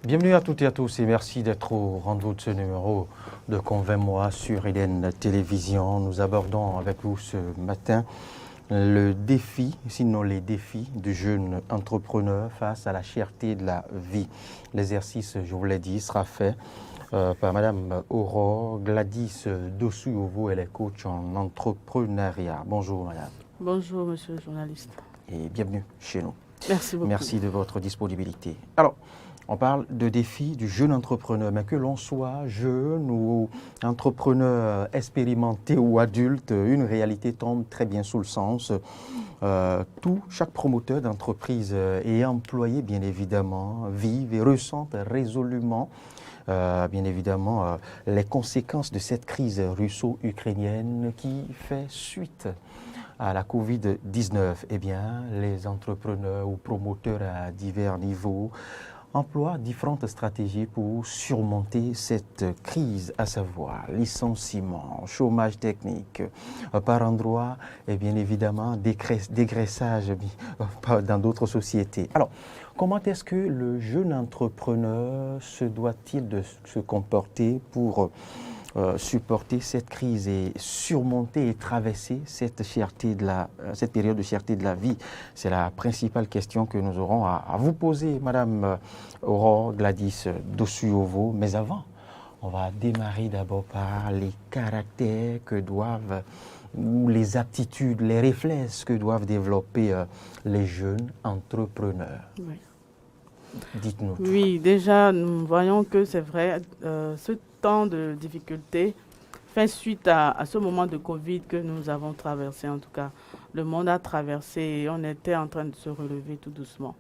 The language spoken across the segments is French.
Bienvenue à toutes et à tous et merci d'être au rendez-vous de ce numéro de Convainc-moi sur Eden Télévision. Nous abordons avec vous ce matin le défi, sinon les défis du jeune entrepreneur face à la cherté de la vie. L'exercice, je vous l'ai dit, sera fait par Madame Aurore Gladys Dossou-Ovo, elle est coach en entrepreneuriat. Bonjour Madame. Bonjour Monsieur le journaliste. Et bienvenue chez nous. Merci beaucoup. Merci de votre disponibilité. Alors, on parle de défi du jeune entrepreneur, mais que l'on soit jeune ou entrepreneur expérimenté ou adulte, une réalité tombe très bien sous le sens. Chaque promoteur d'entreprise et employé, bien évidemment, vivent et ressentent résolument, bien évidemment, les conséquences de cette crise russo-ukrainienne qui fait suite à la Covid-19. Eh bien, les entrepreneurs ou promoteurs à divers niveaux emploie différentes stratégies pour surmonter cette crise, à savoir licenciement, chômage technique, par endroit et bien évidemment dégraissage dans d'autres sociétés. Alors, comment est-ce que le jeune entrepreneur doit-il se comporter pour supporter cette crise et surmonter et traverser cette période de cherté de la vie? C'est la principale question que nous aurons à vous poser, Madame Aurore Gladys Dossou-Ovo. Mais avant, on va démarrer d'abord par les caractères ou les aptitudes, les réflexes que doivent développer les jeunes entrepreneurs. Oui. Dites-nous. Oui, déjà, nous voyons que c'est vrai, ce temps de difficulté fait suite à ce moment de Covid que nous avons traversé. En tout cas, le monde a traversé et on était en train de se relever tout doucement.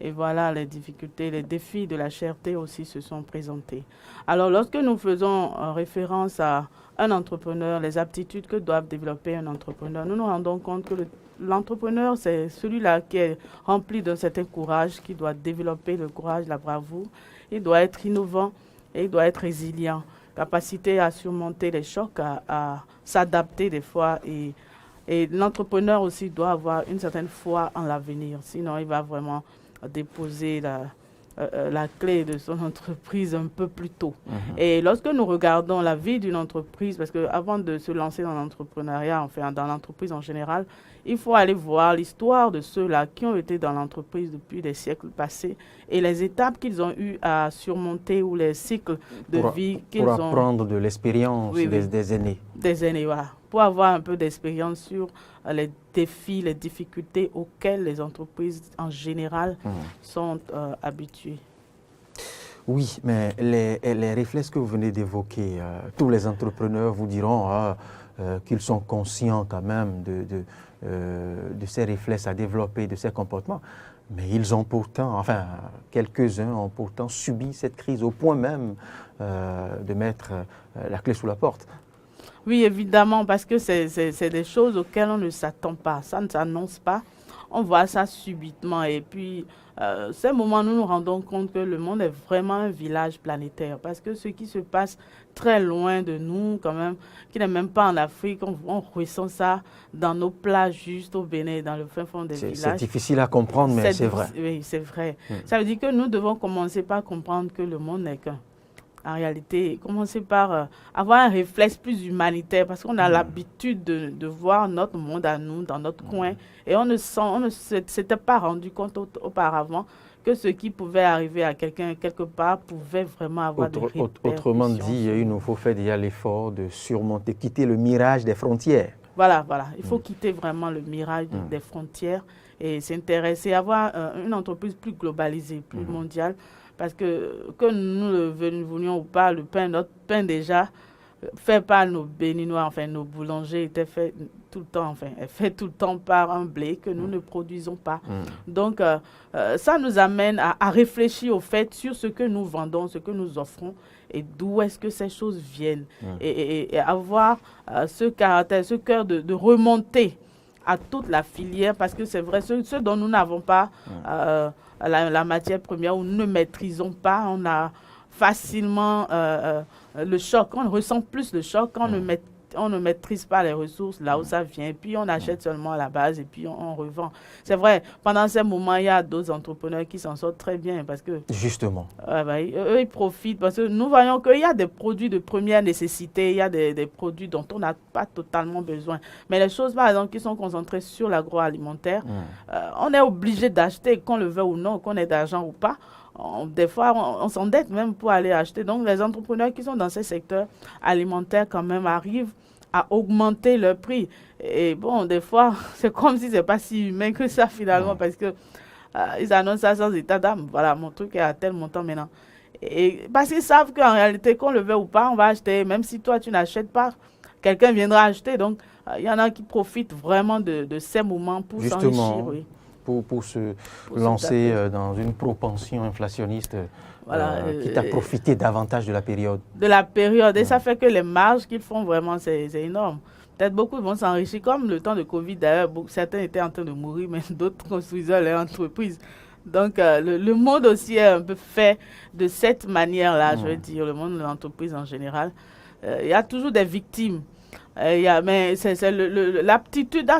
Et voilà, les difficultés, les défis de la cherté aussi se sont présentés. Alors, lorsque nous faisons référence à un entrepreneur, les aptitudes que doivent développer un entrepreneur, nous nous rendons compte que l'entrepreneur, c'est celui-là qui est rempli d'un certain courage, qui doit développer le courage, la bravoure. Il doit être innovant et il doit être résilient, capacité à surmonter les chocs, à s'adapter des fois. Et l'entrepreneur aussi doit avoir une certaine foi en l'avenir, sinon il va vraiment déposer la clé de son entreprise un peu plus tôt. Et lorsque nous regardons la vie d'une entreprise, parce qu'avant de se lancer dans l'entrepreneuriat, enfin dans l'entreprise en général, il faut aller voir l'histoire de ceux-là qui ont été dans l'entreprise depuis des siècles passés et les étapes qu'ils ont eu à surmonter ou les cycles de vie qu'ils ont... Pour apprendre de l'expérience des aînés. Des aînés, voilà. Pour avoir un peu d'expérience sur les défis, les difficultés auxquelles les entreprises en général sont habituées. Oui, mais les réflexes que vous venez d'évoquer, tous les entrepreneurs vous diront qu'ils sont conscients quand même de ces réflexes à développer, de ces comportements. Mais ils ont pourtant, enfin, quelques-uns ont pourtant subi cette crise au point même de mettre la clé sous la porte. Oui, évidemment, parce que c'est des choses auxquelles on ne s'attend pas. Ça ne s'annonce pas. On voit ça subitement. Et puis, ces moments, nous nous rendons compte que le monde est vraiment un village planétaire. Parce que ce qui se passe très loin de nous, quand même, qui n'est même pas en Afrique, on ressent ça dans nos plages, juste au Bénin, dans le fin fond des villages. C'est difficile à comprendre, mais c'est vrai. Oui, c'est vrai. Ça veut dire que nous devons commencer par comprendre que le monde n'est qu'un. En réalité, commencer par avoir un réflexe plus humanitaire parce qu'on a l'habitude de voir notre monde à nous, dans notre coin, et on ne s'était pas rendu compte auparavant que ce qui pouvait arriver à quelqu'un quelque part pouvait vraiment avoir des répercussions. Autrement dit, il nous faut faire déjà l'effort de surmonter, quitter le mirage des frontières. Voilà. Il faut quitter vraiment le mirage des frontières et s'intéresser, avoir une entreprise plus globalisée, plus mondiale. Parce que nous le voulions ou pas, notre pain déjà, fait par nos béninois, enfin nos boulangers, était fait tout le temps, est fait tout le temps par un blé que nous ne produisons pas. Donc, ça nous amène à réfléchir au fait sur ce que nous vendons, ce que nous offrons et d'où est-ce que ces choses viennent. Et avoir ce caractère, ce cœur de remonter à toute la filière, parce que c'est vrai, ce dont nous n'avons pas... la matière première où nous ne maîtrisons pas, on a facilement le choc, on ressent plus le choc quand on ne on ne maîtrise pas les ressources là où ça vient, et puis on achète seulement à la base et puis on revend. C'est vrai, pendant ces moments, il y a d'autres entrepreneurs qui s'en sortent très bien parce que... Justement. Eux, ils profitent parce que nous voyons qu'il y a des produits de première nécessité, il y a des produits dont on n'a pas totalement besoin. Mais les choses, par exemple, qui sont concentrées sur l'agroalimentaire, on est obligé d'acheter, qu'on le veuille ou non, qu'on ait d'argent ou pas. Des fois, on s'endette même pour aller acheter. Donc, les entrepreneurs qui sont dans ces secteurs alimentaires, quand même, arrivent à augmenter leur prix. Et bon, des fois, c'est comme si c'est pas si humain que ça, finalement, parce que ils annoncent ça sans état d'âme. Voilà, mon truc est à tel montant maintenant. Et parce qu'ils savent qu'en réalité, qu'on le veut ou pas, on va acheter. Même si toi, tu n'achètes pas, quelqu'un viendra acheter. Donc, il y en a qui profitent vraiment de ces moments pour s'enrichir. Oui. Pour se lancer dans une propension inflationniste qui t'a profité davantage de la période. De la période. Et ça fait que les marges qu'ils font vraiment, c'est énorme. Peut-être beaucoup vont s'enrichir, comme le temps de Covid d'ailleurs. Certains étaient en train de mourir, mais d'autres construisaient leur entreprise. Donc, le monde aussi est un peu fait de cette manière-là, je veux dire, le monde de l'entreprise en général. Il y a toujours des victimes. Mais c'est l'aptitude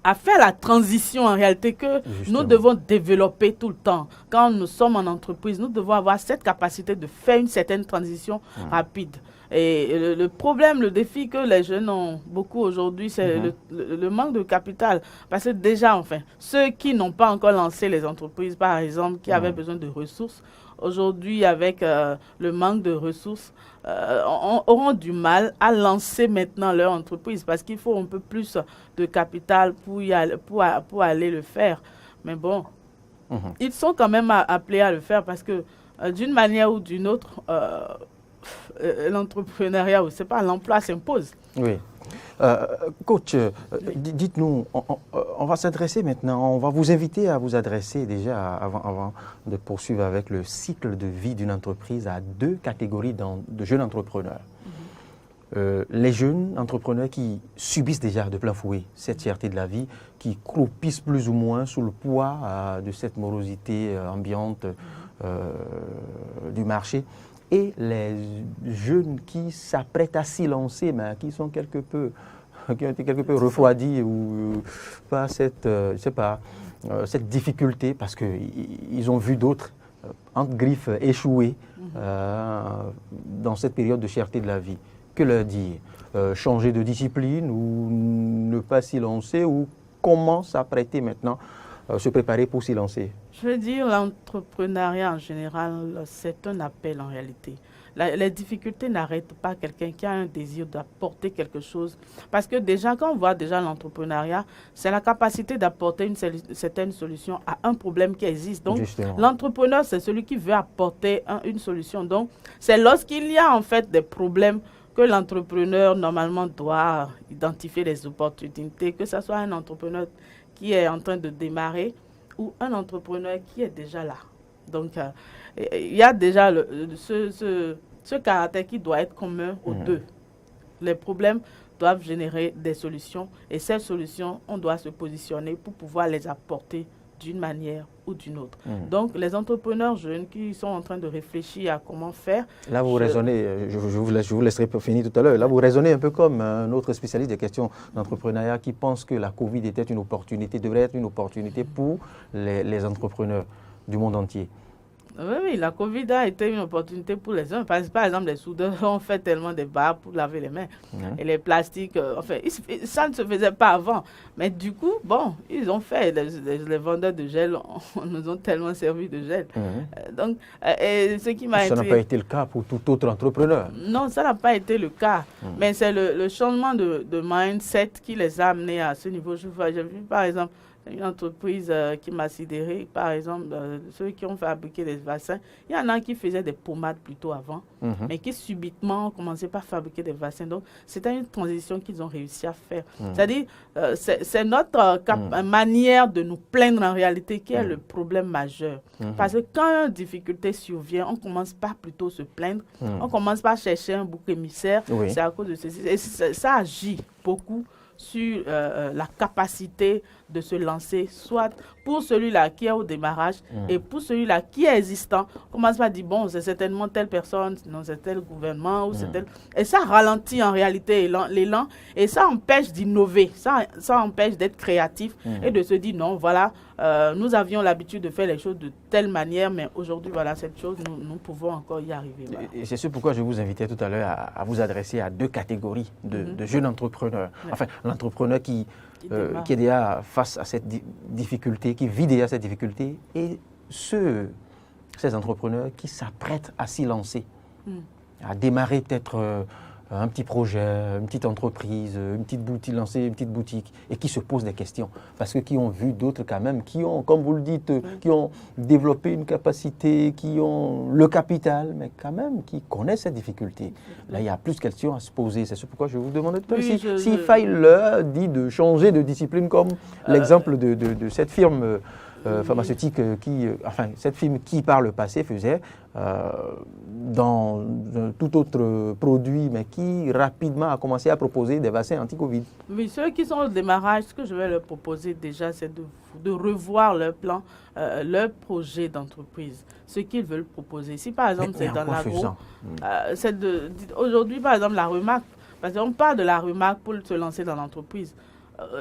à faire la transition en réalité que nous devons développer tout le temps. Quand nous sommes en entreprise, nous devons avoir cette capacité de faire une certaine transition rapide. Et le problème, le défi que les jeunes ont beaucoup aujourd'hui, c'est le manque de capital. Parce que déjà, enfin, ceux qui n'ont pas encore lancé les entreprises, par exemple, qui avaient besoin de ressources, aujourd'hui, avec le manque de ressources, auront du mal à lancer maintenant leur entreprise parce qu'il faut un peu plus de capital pour aller le faire. Mais bon, ils sont quand même appelés à le faire parce que d'une manière ou d'une autre, l'entrepreneuriat, c'est pas l'emploi s'impose. Oui. Coach, dites-nous, on va s'adresser maintenant, on va vous inviter à vous adresser déjà, avant de poursuivre avec le cycle de vie d'une entreprise, à deux catégories de jeunes entrepreneurs. Les jeunes entrepreneurs qui subissent déjà de plein fouet cette cherté de la vie, qui croupissent plus ou moins sous le poids de cette morosité ambiante du marché. Et les jeunes qui s'apprêtent à s'y lancer, mais qui ont été quelque peu refroidis ou pas cette difficulté parce qu'ils ont vu d'autres, entre griffes, échouer dans cette période de cherté de la vie. Que leur dire? Changer de discipline ou ne pas s'y lancer ou comment s'apprêter maintenant, se préparer pour s'y lancer? Je veux dire, l'entrepreneuriat en général, c'est un appel en réalité. Les difficultés n'arrêtent pas quelqu'un qui a un désir d'apporter quelque chose. Parce que déjà, quand on voit déjà l'entrepreneuriat, c'est la capacité d'apporter une certaine solution à un problème qui existe. Donc, l'entrepreneur, c'est celui qui veut apporter une solution. Donc, c'est lorsqu'il y a en fait des problèmes que l'entrepreneur, normalement, doit identifier les opportunités, que ce soit un entrepreneur qui est en train de démarrer ou un entrepreneur qui est déjà là. Donc, il y a déjà ce caractère qui doit être commun aux deux. Les problèmes doivent générer des solutions et ces solutions, on doit se positionner pour pouvoir les apporter d'une manière ou d'une autre. Donc, les entrepreneurs jeunes qui sont en train de réfléchir à comment faire... Là, vous raisonnez, je vous laisserai finir tout à l'heure, là, vous raisonnez un peu comme un autre spécialiste des questions d'entrepreneuriat qui pense que la Covid était une opportunité, devrait être une opportunité pour les entrepreneurs du monde entier. Oui, la Covid a été une opportunité pour les uns. Par exemple, les soudeurs ont fait tellement de barres pour laver les mains. Et les plastiques, ça ne se faisait pas avant. Mais du coup, bon, ils ont fait. Les vendeurs de gel nous ont tellement servi de gel. Donc, ce qui m'a Ça n'a pas été le cas pour tout autre entrepreneur. Non, ça n'a pas été le cas. Mais c'est le changement de mindset qui les a amenés à ce niveau. J'ai vu, par exemple, une entreprise qui m'a sidéré, par exemple, ceux qui ont fabriqué des vaccins. Il y en a qui faisaient des pommades plutôt avant, mais qui subitement ont commencé par fabriquer des vaccins. Donc, c'était une transition qu'ils ont réussi à faire. C'est-à-dire, c'est notre manière de nous plaindre en réalité qui est le problème majeur. Parce que quand une difficulté survient, on ne commence pas plutôt se plaindre, on commence pas à chercher un bouc émissaire. C'est à cause de ceci. Et ça agit beaucoup sur la capacité de se lancer, soit pour celui-là qui est au démarrage et pour celui-là qui est existant, on commence pas à dire, bon, c'est certainement telle personne, non, c'est tel gouvernement, ou c'est tel... Et ça ralentit en réalité l'élan, et ça empêche d'innover, ça empêche d'être créatif et de se dire, non, voilà, nous avions l'habitude de faire les choses de telle manière, mais aujourd'hui, voilà, cette chose, nous pouvons encore y arriver. Voilà. Et c'est ce pourquoi je vous invitais tout à l'heure à vous adresser à deux catégories de jeunes entrepreneurs. Enfin, l'entrepreneur qui est déjà face à cette difficulté, qui vit déjà cette difficulté, et ces entrepreneurs qui s'apprêtent à s'y lancer, à démarrer peut-être un petit projet, une petite entreprise, une petite boutique, lancer une petite boutique, et qui se posent des questions. Parce que qui ont vu d'autres quand même, qui ont, comme vous le dites, qui ont développé une capacité, qui ont le capital, mais quand même qui connaissent cette difficulté. Là, il y a plus de questions à se poser. C'est pourquoi je vous demandais tout à l'heure s'il faille leur dire de changer de discipline, comme l'exemple de cette firme pharmaceutique cette firme qui par le passé faisait dans tout autre produit, mais qui rapidement a commencé à proposer des vaccins anti-Covid. Oui, ceux qui sont au démarrage, ce que je vais leur proposer déjà, c'est de revoir leur plan, leur projet d'entreprise, ce qu'ils veulent proposer. Si par exemple c'est dans l'agro, aujourd'hui par exemple la remarque, parce qu'on parle de la remarque pour se lancer dans l'entreprise.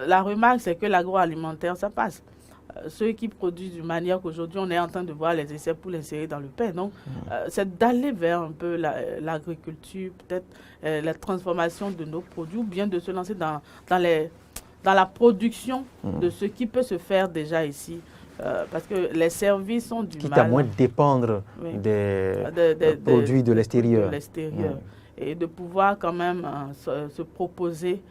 La remarque, c'est que l'agroalimentaire, ça passe. Ceux qui produisent d'une manière qu'aujourd'hui on est en train de voir les essais pour l'insérer dans le pain. Donc, c'est d'aller vers un peu l'agriculture, peut-être la transformation de nos produits, ou bien de se lancer dans la production de ce qui peut se faire déjà ici. Parce que les services sont du mal. Quitte à moins dépendre des produits de l'extérieur. Et de pouvoir quand même se proposer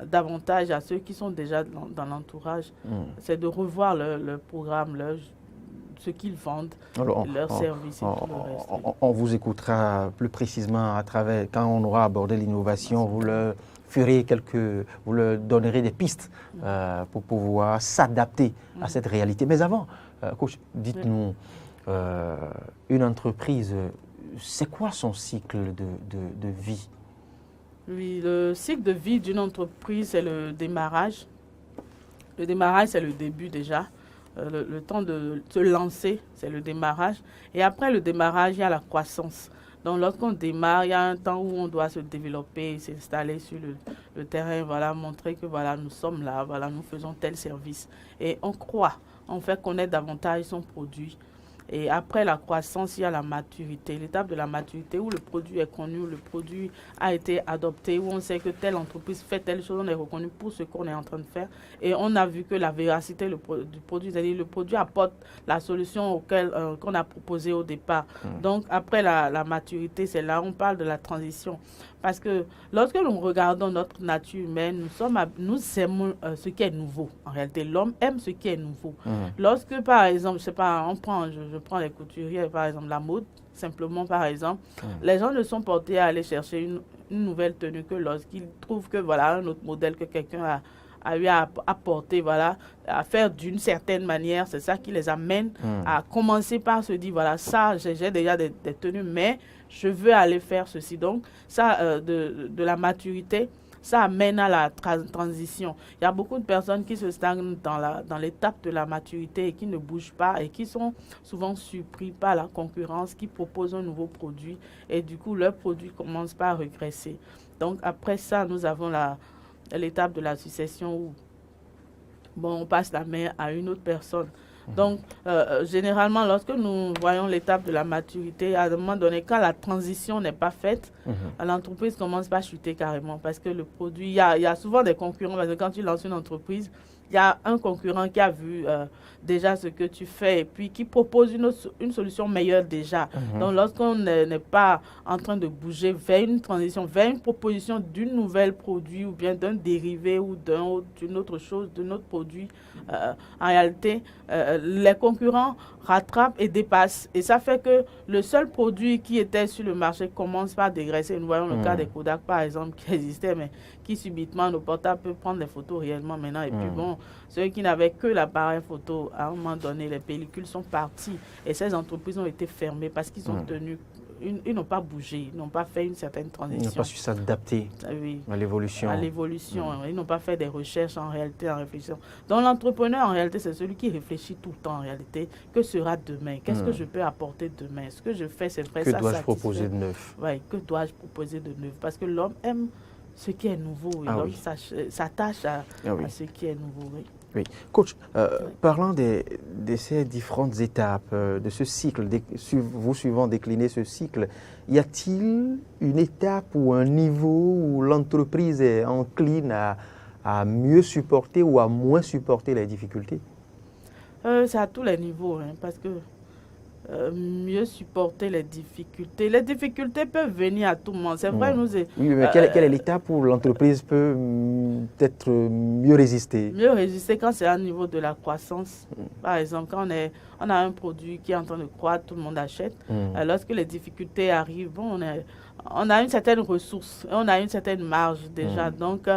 davantage à ceux qui sont déjà dans l'entourage, c'est de revoir leur programme, ce qu'ils vendent, leurs services et tout le reste. On vous écoutera plus précisément à travers, quand on aura abordé l'innovation, vous leur donnerez des pistes pour pouvoir s'adapter à cette réalité. Mais avant, coach, dites-nous, une entreprise, c'est quoi son cycle de vie? Oui, le cycle de vie d'une entreprise, c'est le démarrage. Le démarrage, c'est le début déjà. Le temps de se lancer, c'est le démarrage. Et après le démarrage, il y a la croissance. Donc, lorsqu'on démarre, il y a un temps où on doit se développer, s'installer sur le terrain, voilà, montrer que voilà, nous sommes là, voilà, nous faisons tel service. Et on croit, on fait connaître davantage son produit. Et après la croissance, il y a la maturité, l'étape de la maturité où le produit est connu, où le produit a été adopté, où on sait que telle entreprise fait telle chose, on est reconnu pour ce qu'on est en train de faire. Et on a vu que la véracité du produit, c'est-à-dire le produit apporte la solution qu'on a proposée au départ. Donc après la maturité, c'est là où on parle de la transition. Parce que lorsque nous regardons notre nature humaine, nous aimons ce qui est nouveau. En réalité, l'homme aime ce qui est nouveau. Lorsque, par exemple, je sais pas, je prends les couturiers, par exemple, la mode, simplement, par exemple, les gens ne sont portés à aller chercher une nouvelle tenue que lorsqu'ils trouvent que, voilà, un autre modèle que quelqu'un a eu à apporter, voilà, à faire d'une certaine manière, c'est ça qui les amène à commencer par se dire, voilà, ça, j'ai déjà des tenues, mais je veux aller faire ceci. Donc, ça, de la maturité, ça amène à la transition. Il y a beaucoup de personnes qui se stagnent dans l'étape de la maturité et qui ne bougent pas et qui sont souvent surpris par la concurrence qui propose un nouveau produit et du coup, leur produit commence par régresser. Donc, après ça, nous avons l'étape de la succession où on passe la main à une autre personne. Donc, généralement, lorsque nous voyons l'étape de la maturité, à un moment donné, quand la transition n'est pas faite, l'entreprise commence par chuter carrément parce que le produit, il y a souvent des concurrents, parce que quand tu lances une entreprise, il y a un concurrent qui a vu déjà ce que tu fais et puis qui propose une solution meilleure déjà. Donc, lorsqu'on n'est pas en train de bouger vers une transition, vers une proposition d'une nouvelle produit ou bien d'un dérivé ou d'une autre chose, d'un autre produit, en réalité, les concurrents rattrapent et dépassent. Et ça fait que le seul produit qui était sur le marché commence par dégraisser. Nous voyons le cas des Kodak, par exemple, qui existait, mais qui subitement, nos portables peuvent prendre des photos réellement maintenant. Et puis bon, ceux qui n'avaient que l'appareil photo, à un moment donné, les pellicules sont parties et ces entreprises ont été fermées parce qu'ils ont tenu, ils n'ont pas bougé, ils n'ont pas fait une certaine transition. Ils n'ont pas su s'adapter à l'évolution. À l'évolution. Ils n'ont pas fait des recherches en réalité, en réflexion. Donc l'entrepreneur, en réalité, c'est celui qui réfléchit tout le temps, en réalité. Que sera demain? Qu'est-ce que je peux apporter demain? Ce que je fais, c'est vrai, ça satisfait. Que dois-je proposer de neuf? Oui, que dois-je proposer de neuf? Parce que l'homme aime ce qui est nouveau et l'homme s'attache à ce qui est nouveau. Oui. Oui. Coach, parlant de ces différentes étapes, de ce cycle, vous suivant décliner ce cycle, y a-t-il une étape ou un niveau où l'entreprise est encline à mieux supporter ou à moins supporter les difficultés? C'est à tous les niveaux, hein, parce que mieux supporter les difficultés. Les difficultés peuvent venir à tout moment. C'est vrai, oui, mais quelle est l'étape où l'entreprise peut peut-être mieux résister? Mieux résister quand c'est au niveau de la croissance. Par exemple, quand on a un produit qui est en train de croître, tout le monde achète. Lorsque les difficultés arrivent, bon, on a une certaine ressource, on a une certaine marge déjà. Donc,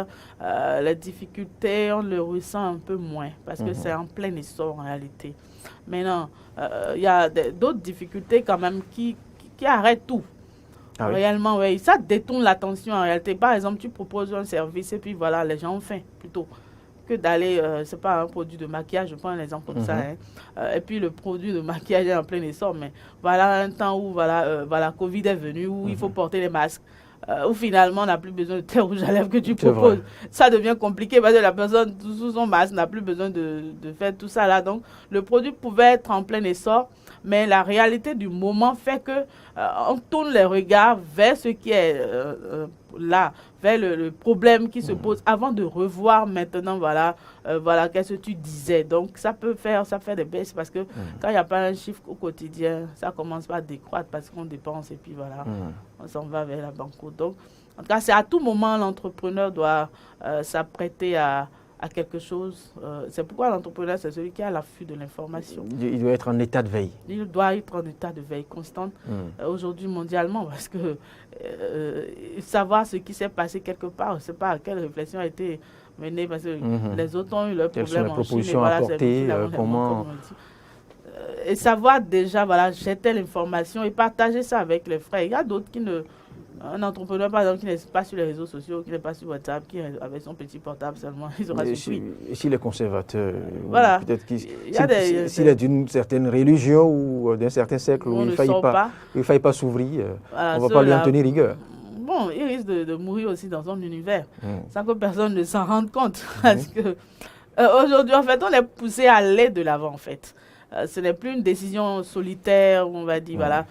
les difficultés, on le ressent un peu moins parce que c'est en plein essor en réalité. Maintenant, il y a d'autres difficultés quand même qui arrêtent tout. Ah oui. Réellement, oui. Ça détourne l'attention en réalité. Par exemple, tu proposes un service et puis voilà, les gens ont faim plutôt que d'aller, c'est pas un produit de maquillage, je prends un exemple comme ça. Hein. Et puis le produit de maquillage est en plein essor, mais voilà un temps où voilà, Covid est venu, où il faut porter les masques. Où finalement on n'a plus besoin de tes rouges à lèvres que tu proposes. Ça devient compliqué parce que la personne sous son masque n'a plus besoin de faire tout ça là. Donc le produit pouvait être en plein essor, mais la réalité du moment fait que on tourne les regards vers ce qui est là, vers le problème qui se pose avant de revoir maintenant voilà qu'est-ce que tu disais. Donc ça fait des baisses parce que quand il n'y a pas un chiffre au quotidien, ça commence pas à décroître parce qu'on dépense et puis voilà, on s'en va vers la banqueroute. Donc en tout cas, c'est à tout moment l'entrepreneur doit s'apprêter à quelque chose. C'est pourquoi l'entrepreneur, c'est celui qui est à l'affût de l'information. Il doit être en état de veille. Il doit être en état de veille constante, aujourd'hui mondialement, parce que savoir ce qui s'est passé quelque part, je ne sais pas quelle réflexion a été menée, parce que les autres ont eu leurs problèmes en Chine. Comment... Et savoir déjà, voilà, j'ai telle information et partager ça avec les frères. Il y a d'autres qui ne... Un entrepreneur, par exemple, qui n'est pas sur les réseaux sociaux, qui n'est pas sur WhatsApp, qui est avec son petit portable seulement, il sera surpris. Si les conservateurs, voilà. Peut-être s'il est d'une certaine religion ou d'un certain siècle où il ne faille pas s'ouvrir, voilà, on ne va pas lui en tenir rigueur. Bon, il risque de mourir aussi dans son univers, sans que personne ne s'en rende compte. Parce que aujourd'hui, en fait, on est poussé à aller de l'avant, en fait. Ce n'est plus une décision solitaire où on va dire, voilà,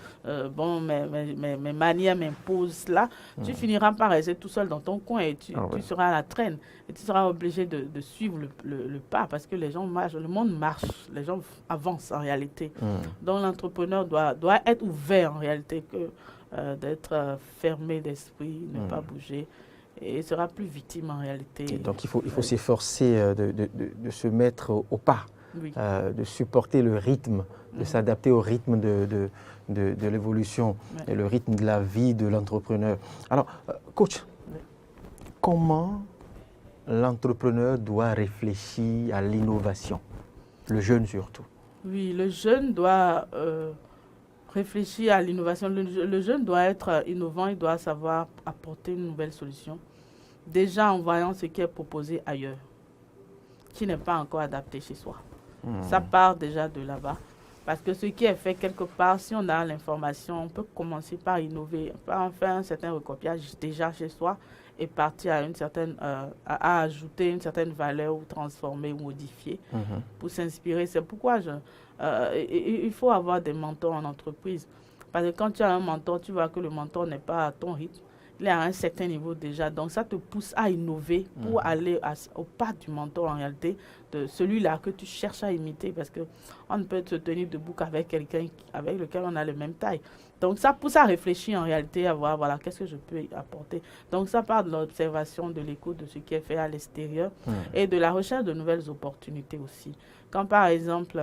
bon, mes manières m'imposent là. Tu finiras par rester tout seul dans ton coin et tu seras à la traîne. Et tu seras obligé de suivre le pas parce que les gens marchent, le monde marche, les gens avancent en réalité. Donc l'entrepreneur doit être ouvert en réalité que d'être fermé d'esprit, ne pas bouger. Et il sera plus victime en réalité. Et donc il faut s'efforcer de se mettre au pas. Oui. De supporter le rythme, de s'adapter au rythme de l'évolution et le rythme de la vie de l'entrepreneur. Alors, coach, comment l'entrepreneur doit réfléchir à l'innovation, le jeune surtout? Oui, le jeune doit réfléchir à l'innovation. Le jeune doit être innovant, il doit savoir apporter une nouvelle solution, déjà en voyant ce qui est proposé ailleurs, qui n'est pas encore adapté chez soi. Ça part déjà de là-bas. Parce que ce qui est fait quelque part, si on a l'information, on peut commencer par innover, par faire un certain recopiage déjà chez soi et partir à une certaine, à ajouter une certaine valeur ou transformer ou modifier pour s'inspirer. C'est pourquoi il faut avoir des mentors en entreprise. Parce que quand tu as un mentor, tu vois que le mentor n'est pas à ton rythme. Il est à un certain niveau déjà. Donc, ça te pousse à innover pour aller au pas du mentor en réalité, de celui-là que tu cherches à imiter. Parce qu'on ne peut se tenir debout qu'avec quelqu'un avec lequel on a la même taille. Donc, ça pousse à réfléchir en réalité, à voir, voilà, qu'est-ce que je peux y apporter. Donc, ça part de l'observation, de l'écoute de ce qui est fait à l'extérieur et de la recherche de nouvelles opportunités aussi. Quand, par exemple,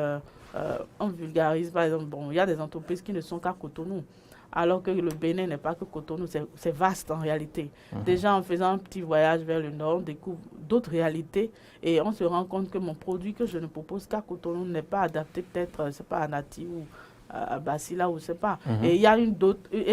on vulgarise, par exemple, bon, il y a des entreprises qui ne sont qu'à Cotonou, alors que le Bénin n'est pas que Cotonou, c'est vaste en réalité. Déjà, en faisant un petit voyage vers le nord, on découvre d'autres réalités et on se rend compte que mon produit que je ne propose qu'à Cotonou n'est pas adapté peut-être, c'est pas à Nati ou à Basila ou je sais pas. Et il y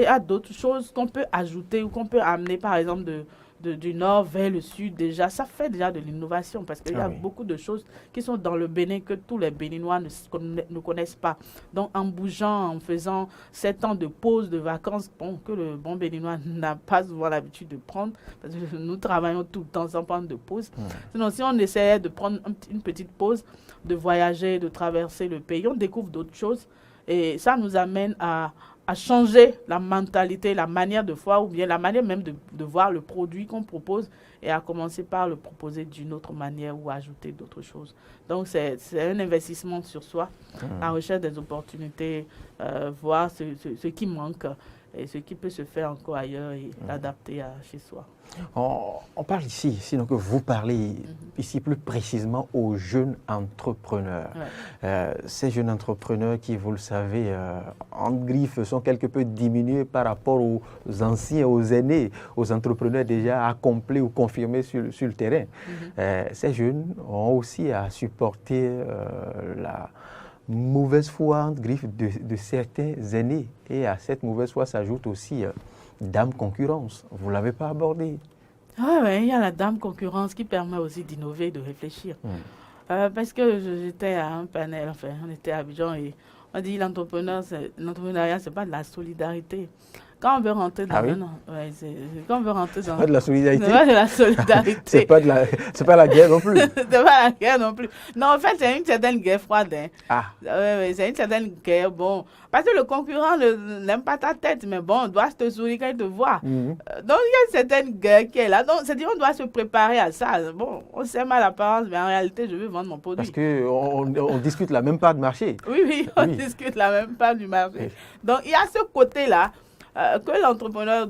a d'autres choses qu'on peut ajouter ou qu'on peut amener, par exemple, du nord vers le sud déjà. Ça fait déjà de l'innovation parce qu'il y a beaucoup de choses qui sont dans le Bénin que tous les Béninois ne connaissent pas. Donc, en bougeant, en faisant 7 ans de pause, de vacances, bon, que le bon Béninois n'a pas souvent l'habitude de prendre parce que nous travaillons tout le temps sans prendre de pause. Sinon, si on essayait de prendre une petite pause, de voyager, de traverser le pays, on découvre d'autres choses. Et ça nous amène à changer la mentalité, la manière de voir ou bien la manière même de voir le produit qu'on propose et à commencer par le proposer d'une autre manière ou ajouter d'autres choses. Donc, c'est un investissement sur soi, la recherche des opportunités, voir ce qui manque et ce qui peut se faire encore ailleurs et l'adapter chez soi. On parle ici, sinon que vous parlez ici plus précisément aux jeunes entrepreneurs. Ces jeunes entrepreneurs qui, vous le savez, en griffe, sont quelque peu diminués par rapport aux anciens, aux aînés, aux entrepreneurs déjà accomplis ou confirmés sur le terrain. Ces jeunes ont aussi à supporter la mauvaise foi entre griffes de certains aînés. Et à cette mauvaise foi s'ajoute aussi dame concurrence. Vous ne l'avez pas abordé. Oui, il y a la dame concurrence qui permet aussi d'innover, de réfléchir. Parce que j'étais à un panel, enfin, on était à Abidjan et on dit l'entrepreneuriat, ce n'est pas de la solidarité. Quand on veut rentrer dans quand on veut rentrer dans... C'est pas de la solidarité. C'est pas de la solidarité. C'est pas la guerre non plus. C'est pas la guerre non plus. Non, en fait, c'est une certaine guerre froide. Hein. C'est une certaine guerre, bon. Parce que le concurrent n'aime pas ta tête, mais bon, on doit te sourire quand il te voit. Donc, il y a une certaine guerre qui est là. Donc, c'est-à-dire qu'on doit se préparer à ça. Bon, on s'aime à l'apparence, mais en réalité, je veux vendre mon produit. Parce qu'on discute la même part de marché. Oui, on discute la même part du marché. Donc, il y a ce côté-là. Que l'entrepreneur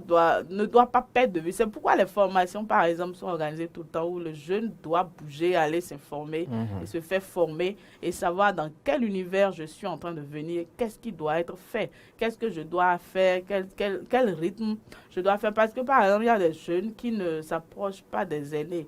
ne doit pas perdre de vue. C'est pourquoi les formations, par exemple, sont organisées tout le temps où le jeune doit bouger, aller s'informer et se faire former et savoir dans quel univers je suis en train de venir, qu'est-ce qui doit être fait, qu'est-ce que je dois faire, quel rythme je dois faire. Parce que, par exemple, il y a des jeunes qui ne s'approchent pas des aînés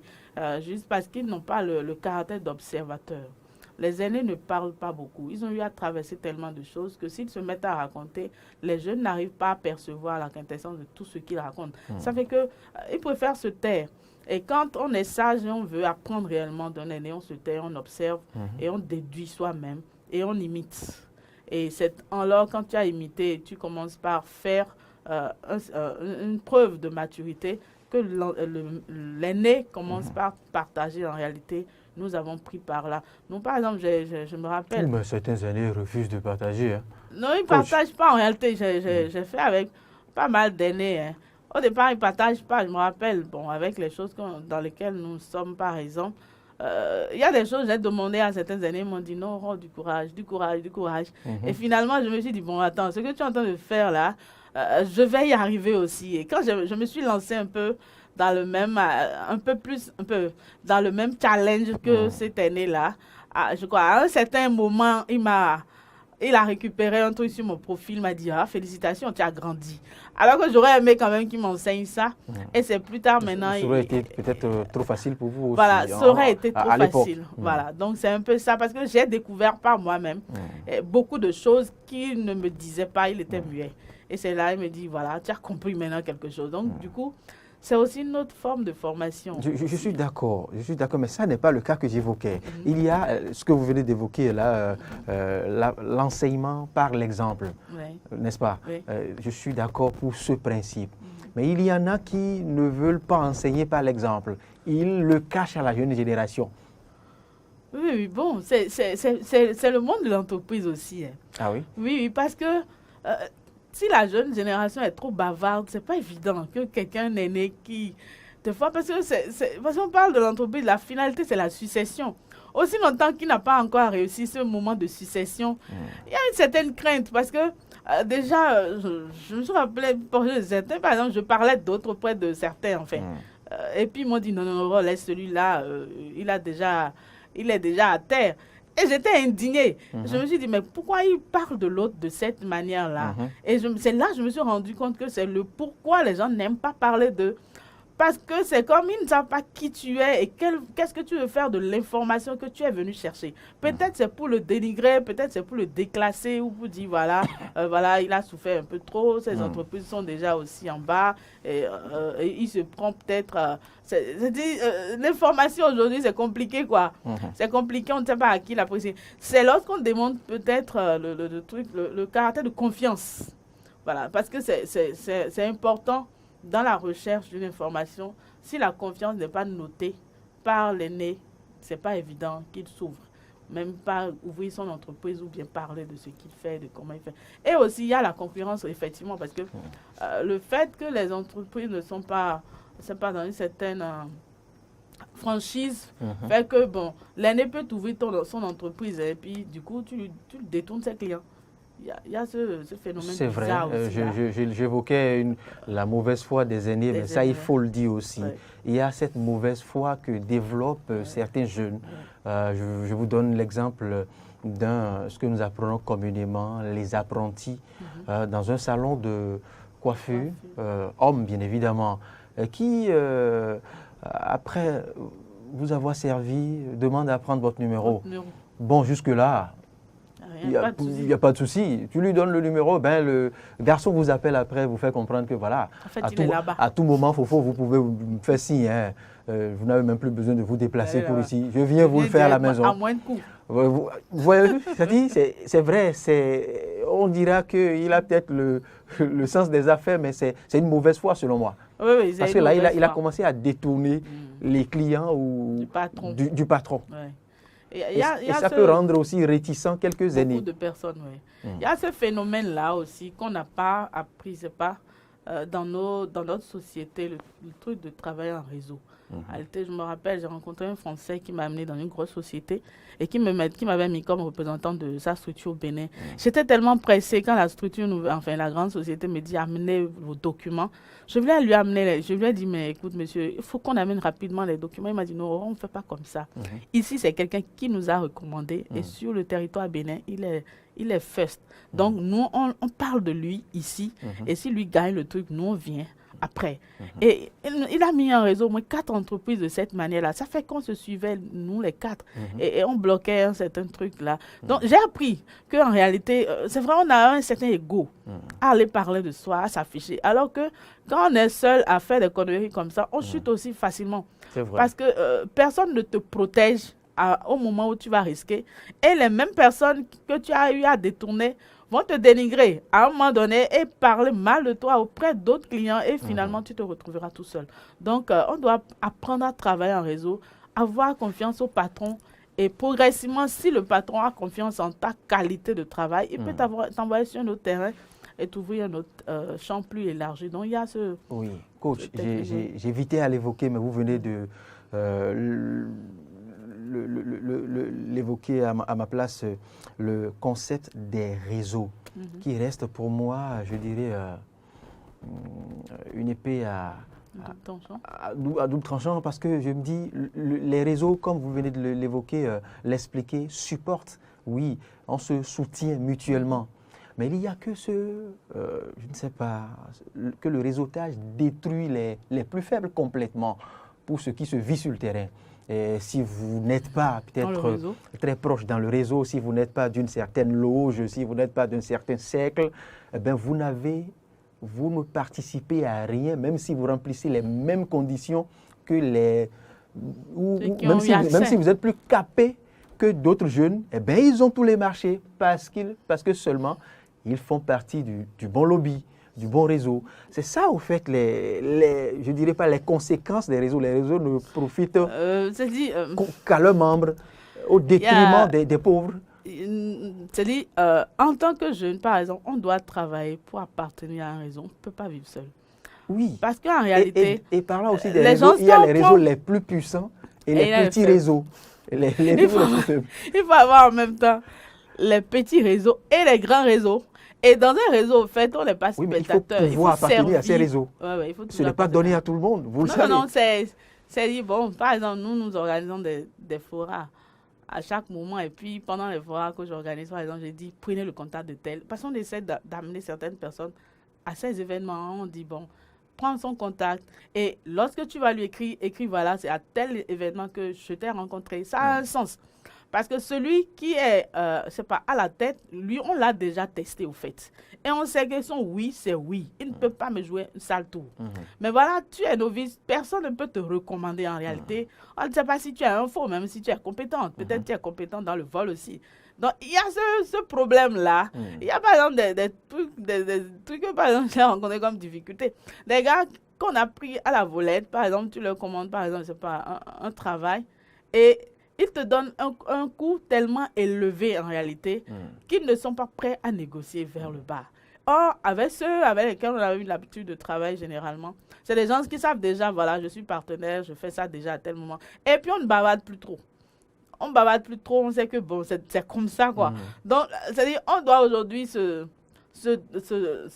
juste parce qu'ils n'ont pas le caractère d'observateur. Les aînés ne parlent pas beaucoup. Ils ont eu à traverser tellement de choses que s'ils se mettent à raconter, les jeunes n'arrivent pas à percevoir la quintessence de tout ce qu'ils racontent. Ça fait qu'ils préfèrent se taire. Et quand on est sage et on veut apprendre réellement d'un aîné, on se tait, on observe et on déduit soi-même et on imite. Et alors, quand tu as imité, tu commences par faire une preuve de maturité que l'aîné commence par partager en réalité. Nous avons pris par là. Donc, par exemple, je me rappelle... Mais certains aînés refusent de partager. Hein. Non, ils ne partagent pas en réalité. J'ai fait avec pas mal d'aînés. Hein. Au départ, ils ne partagent pas. Je me rappelle, bon, avec les choses dans lesquelles nous sommes, par exemple, il y a des choses, j'ai demandé à certains aînés, ils m'ont dit non, oh, du courage. Et finalement, je me suis dit, bon, attends, ce que tu es en train de faire là, je vais y arriver aussi. Et quand je me suis lancée un peu dans le même, dans le même challenge que cet aîné-là, je crois, à un certain moment, il a récupéré un truc sur mon profil, il m'a dit, ah, félicitations, tu as grandi. Alors que j'aurais aimé quand même qu'il m'enseigne ça. Et c'est plus tard maintenant. Ça aurait été peut-être trop facile pour vous aussi. Voilà, ça aurait été trop facile. Voilà, donc c'est un peu ça, parce que j'ai découvert par moi-même beaucoup de choses qu'il ne me disait pas, il était muet. Et c'est là, il me dit, voilà, tu as compris maintenant quelque chose. Donc, du coup, c'est aussi une autre forme de formation. Je suis d'accord, mais ça n'est pas le cas que j'évoquais. Il y a ce que vous venez d'évoquer là, l'enseignement par l'exemple, n'est-ce pas? Je suis d'accord pour ce principe. Mais il y en a qui ne veulent pas enseigner par l'exemple. Ils le cachent à la jeune génération. Oui, bon, c'est le monde de l'entreprise aussi. Hein. Ah oui? Oui, parce que... si la jeune génération est trop bavarde, c'est pas évident que quelqu'un aîné qui te voit, parce qu'on parle de l'entreprise, la finalité c'est la succession. Aussi longtemps qu'il n'a pas encore réussi ce moment de succession, il y a une certaine crainte parce que Déjà, je me suis rappelé, pour certains, par exemple, je parlais d'autres auprès de certains, enfin. Et puis ils m'ont dit, non, non, non, laisse celui-là, il est déjà à terre. Et j'étais indignée. Je me suis dit, mais pourquoi il parle de l'autre de cette manière-là? Et c'est là que je me suis rendu compte que c'est le pourquoi les gens n'aiment pas parler de... Parce que c'est comme ils ne savent pas qui tu es et qu'est-ce que tu veux faire de l'information que tu es venu chercher. Peut-être c'est pour le dénigrer, peut-être c'est pour le déclasser ou pour dire voilà, voilà, il a souffert un peu trop, ses entreprises sont déjà aussi en bas et il se prend peut-être... l'information aujourd'hui c'est compliqué quoi. C'est compliqué, on ne sait pas à qui l'apprécier. C'est lorsqu'on démontre peut-être le caractère de confiance. Voilà, parce que c'est important. Dans la recherche d'une information, si la confiance n'est pas notée par l'aîné, ce n'est pas évident qu'il s'ouvre. Même pas ouvrir son entreprise ou bien parler de ce qu'il fait, de comment il fait. Et aussi, il y a la concurrence, effectivement, parce que le fait que les entreprises ne sont pas dans une certaine franchise fait que, bon, l'aîné peut ouvrir son entreprise et puis, du coup, tu détournes ses clients. Il y a ce phénomène c'est vrai, bizarre aussi. j'évoquais la mauvaise foi des aînés, mais ça, il faut le dire aussi. Ouais. Il y a cette mauvaise foi que développent certains jeunes. Je vous donne l'exemple ce que nous apprenons communément, les apprentis, dans un salon de coiffure, hommes bien évidemment, qui, après vous avoir servi, demandent à prendre votre numéro. Bon, jusque-là... Il n'y a pas de souci. Tu lui donnes le numéro, le garçon vous appelle après, vous fait comprendre que voilà, en fait, à tout moment, vous pouvez me faire signe. Vous n'avez même plus besoin de vous déplacer pour ici. Je viens vous le faire à la maison. À moins de coûts. Vous voyez, c'est vrai, on dira qu'il a peut-être le sens des affaires, mais c'est une mauvaise foi selon moi. Oui, parce que là, il a commencé à détourner les clients du patron. Ouais. Et ça peut rendre aussi réticent quelques aînés. Beaucoup de personnes, oui. Il y a ce phénomène-là aussi qu'on n'a pas appris, c'est pas dans notre société, le truc de travail en réseau. Je me rappelle, j'ai rencontré un Français qui m'a amené dans une grosse société et qui m'avait mis comme représentant de sa structure au Bénin. J'étais tellement pressée quand la grande société me dit amenez vos documents. Je voulais lui amener, je lui ai dit, mais écoute monsieur, il faut qu'on amène rapidement les documents. Il m'a dit non, on ne fait pas comme ça. Ici, c'est quelqu'un qui nous a recommandé et sur le territoire bénin, il est first. Donc, nous, on parle de lui ici et si lui gagne le truc, nous, on vient après. Et il a mis en réseau au moins 4 entreprises de cette manière-là. Ça fait qu'on se suivait, nous, les 4, et on bloquait un certain truc là. Donc, j'ai appris qu'en réalité, c'est vrai, on a un certain ego à aller parler de soi, à s'afficher. Alors que quand on est seul à faire des conneries comme ça, on chute aussi facilement. C'est vrai. Parce que personne ne te protège au moment où tu vas risquer. Et les mêmes personnes que tu as eu à détourner vont te dénigrer à un moment donné et parler mal de toi auprès d'autres clients et finalement tu te retrouveras tout seul. Donc on doit apprendre à travailler en réseau, avoir confiance au patron et progressivement, si le patron a confiance en ta qualité de travail, il peut t'envoyer sur un autre terrain et t'ouvrir un autre champ plus élargi. Donc il y a ce... Oui, coach, j'ai évité à l'évoquer, mais vous venez de l'évoquer à ma place, le concept des réseaux, qui reste pour moi, je dirais, une épée à double tranchant, parce que je me dis, les réseaux, comme vous venez de l'évoquer, l'expliquer, supportent, oui, on se soutient mutuellement. Mais il n'y a que je ne sais pas, que le réseautage détruit les plus faibles complètement pour ce qui se vit sur le terrain. Et si vous n'êtes pas peut-être très proche dans le réseau, si vous n'êtes pas d'une certaine loge, si vous n'êtes pas d'un certain cercle, eh bien vous ne participez à rien, même si vous remplissez les mêmes conditions que même si vous êtes plus capé que d'autres jeunes, eh bien ils ont tous les marchés parce que seulement ils font partie du bon lobby, du bon réseau. C'est ça, au fait, je ne dirais pas les conséquences des réseaux. Les réseaux ne profitent qu'à leurs membres, au détriment des pauvres. C'est-à-dire, en tant que jeune, par exemple, on doit travailler pour appartenir à un réseau. On ne peut pas vivre seul. Oui. Parce qu'en réalité... Et par là aussi, il y a les réseaux les plus puissants et les petits réseaux. Il faut avoir en même temps les petits réseaux et les grands réseaux. Et dans un réseau, au fait, on n'est pas Oui, mais il faut spectateur. pouvoir appartenir à ces servir. réseaux. Ouais, il faut Ce toujours n'est pas appartenir. donné à tout le monde, vous le Non, savez. non, c'est dit, bon, par exemple, nous organisons des forats à chaque moment. Et puis, pendant les forats que j'organise, par exemple, j'ai dit, prenez le contact de tel. Parce qu'on essaie d'amener certaines personnes à ces événements. On dit, bon, prends son contact. Et lorsque tu vas lui écrire, voilà, c'est à tel événement que je t'ai rencontré. Ça a un sens. Parce que celui qui est, c'est pas à la tête, lui, on l'a déjà testé au fait. Et on sait que son oui, c'est oui. Il ne peut pas me jouer un sale tour. Mais voilà, tu es novice, personne ne peut te recommander en réalité. On ne sait pas si tu es un faux, même si tu es compétente. Peut-être tu es compétente dans le vol aussi. Donc, il y a ce problème-là. Il y a par exemple des trucs que, par exemple, j'ai rencontrés comme difficulté. Des gars qu'on a pris à la volette, par exemple, tu leur commandes, par exemple, c'est pas un travail, et ils te donnent un coût tellement élevé en réalité qu'ils ne sont pas prêts à négocier vers le bas. Or, avec ceux avec lesquels on a eu l'habitude de travailler généralement, c'est des gens qui savent déjà, voilà, je suis partenaire, je fais ça déjà à tel moment. Et puis, on ne bavarde plus trop. On ne bavarde plus trop, on sait que bon, c'est comme ça, quoi. Donc, c'est-à-dire, on doit aujourd'hui se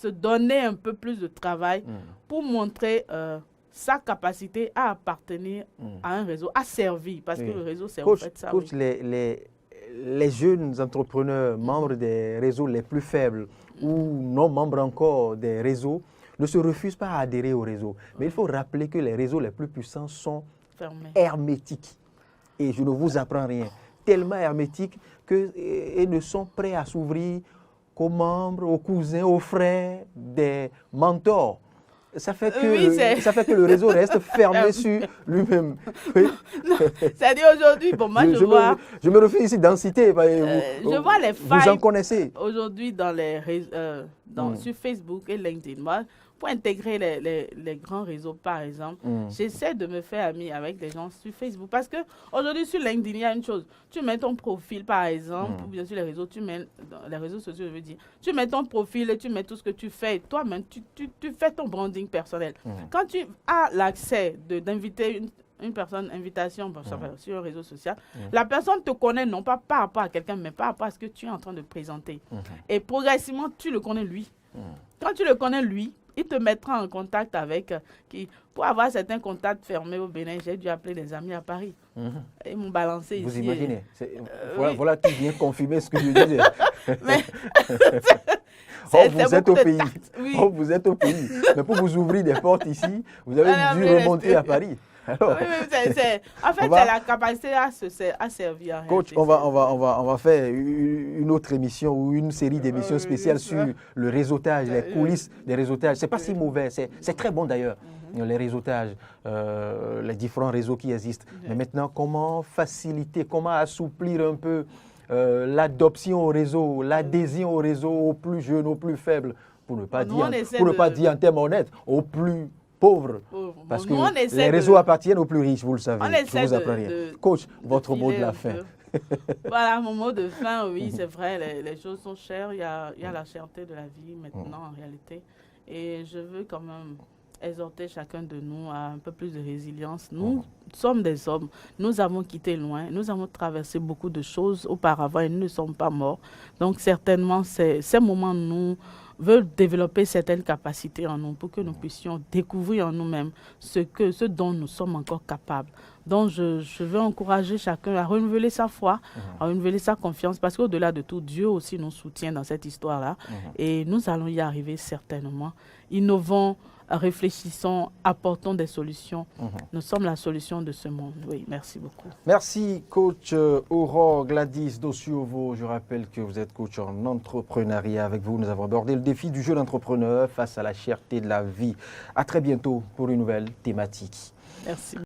donner un peu plus de travail pour montrer sa capacité à appartenir à un réseau, à servir, parce que le réseau, c'est en fait ça. Coach, les jeunes entrepreneurs, membres des réseaux les plus faibles ou non membres encore des réseaux, ne se refusent pas à adhérer au réseau. Mais il faut rappeler que les réseaux les plus puissants sont hermétiques. Et je ne vous apprends rien. Tellement hermétiques qu'ils ne sont prêts à s'ouvrir qu'aux membres, aux cousins, aux frères des mentors. Ça fait que le réseau reste fermé sur lui-même. Oui. C'est-à-dire aujourd'hui, bon, moi je vois... Je me refuse ici d'en citer. Je vois les failles. Vous en connaissez. Aujourd'hui sur Facebook et LinkedIn. Moi, pour intégrer les grands réseaux, par exemple, j'essaie de me faire ami avec des gens sur Facebook. Parce qu'aujourd'hui, sur LinkedIn, il y a une chose. Tu mets ton profil, par exemple, ou bien sur les réseaux, les réseaux sociaux, je veux dire, tu mets ton profil et tu mets tout ce que tu fais. Et toi-même, tu fais ton branding personnel. Quand tu as l'accès d'inviter une personne, invitation sur un réseau social, la personne te connaît non pas par rapport à quelqu'un, mais par rapport à ce que tu es en train de présenter. Et progressivement, tu le connais lui. Quand tu le connais lui, il te mettra en contact avec qui. Pour avoir certains contacts fermés au Bénin, j'ai dû appeler des amis à Paris. Ils m'ont balancé ici. Vous imaginez voilà tout vient confirmer ce que je disais. Mais, vous êtes au pays. Oui. Vous êtes au pays. Mais pour vous ouvrir des portes ici, vous avez dû remonter à Paris. Alors, oui, c'est la capacité à servir. Coach, on va faire une autre émission ou une série d'émissions spéciales sur le réseautage, les coulisses des réseautages. Ce n'est pas si mauvais, c'est très bon d'ailleurs, les réseautages, les différents réseaux qui existent. Mais maintenant, comment faciliter, comment assouplir un peu l'adoption au réseau, l'adhésion au réseau aux plus jeunes, aux plus faibles, pour ne pas dire en termes honnêtes, aux plus pauvres, parce que les réseaux appartiennent aux plus riches, vous le savez. Je vous apprends rien. Coach, votre mot de la fin. Voilà, mon mot de fin, oui, c'est vrai, les choses sont chères, il y a la cherté de la vie maintenant en réalité. Et je veux quand même exhorter chacun de nous à un peu plus de résilience. Nous sommes des hommes, nous avons quitté loin, nous avons traversé beaucoup de choses auparavant et nous ne sommes pas morts. Donc certainement, ces moments nous veulent développer certaines capacités en nous pour que nous puissions découvrir en nous-mêmes ce dont nous sommes encore capables. Donc, je veux encourager chacun à renouveler sa foi, à renouveler sa confiance, parce qu'au-delà de tout, Dieu aussi nous soutient dans cette histoire-là. Et nous allons y arriver certainement. Innovons, réfléchissons, apportons des solutions. Nous sommes la solution de ce monde. Oui, merci beaucoup. Merci, coach Aurore Gladys Dosiovo. Je rappelle que vous êtes coach en entrepreneuriat. Avec vous, nous avons abordé le défi du jeune entrepreneur face à la cherté de la vie. À très bientôt pour une nouvelle thématique. Merci.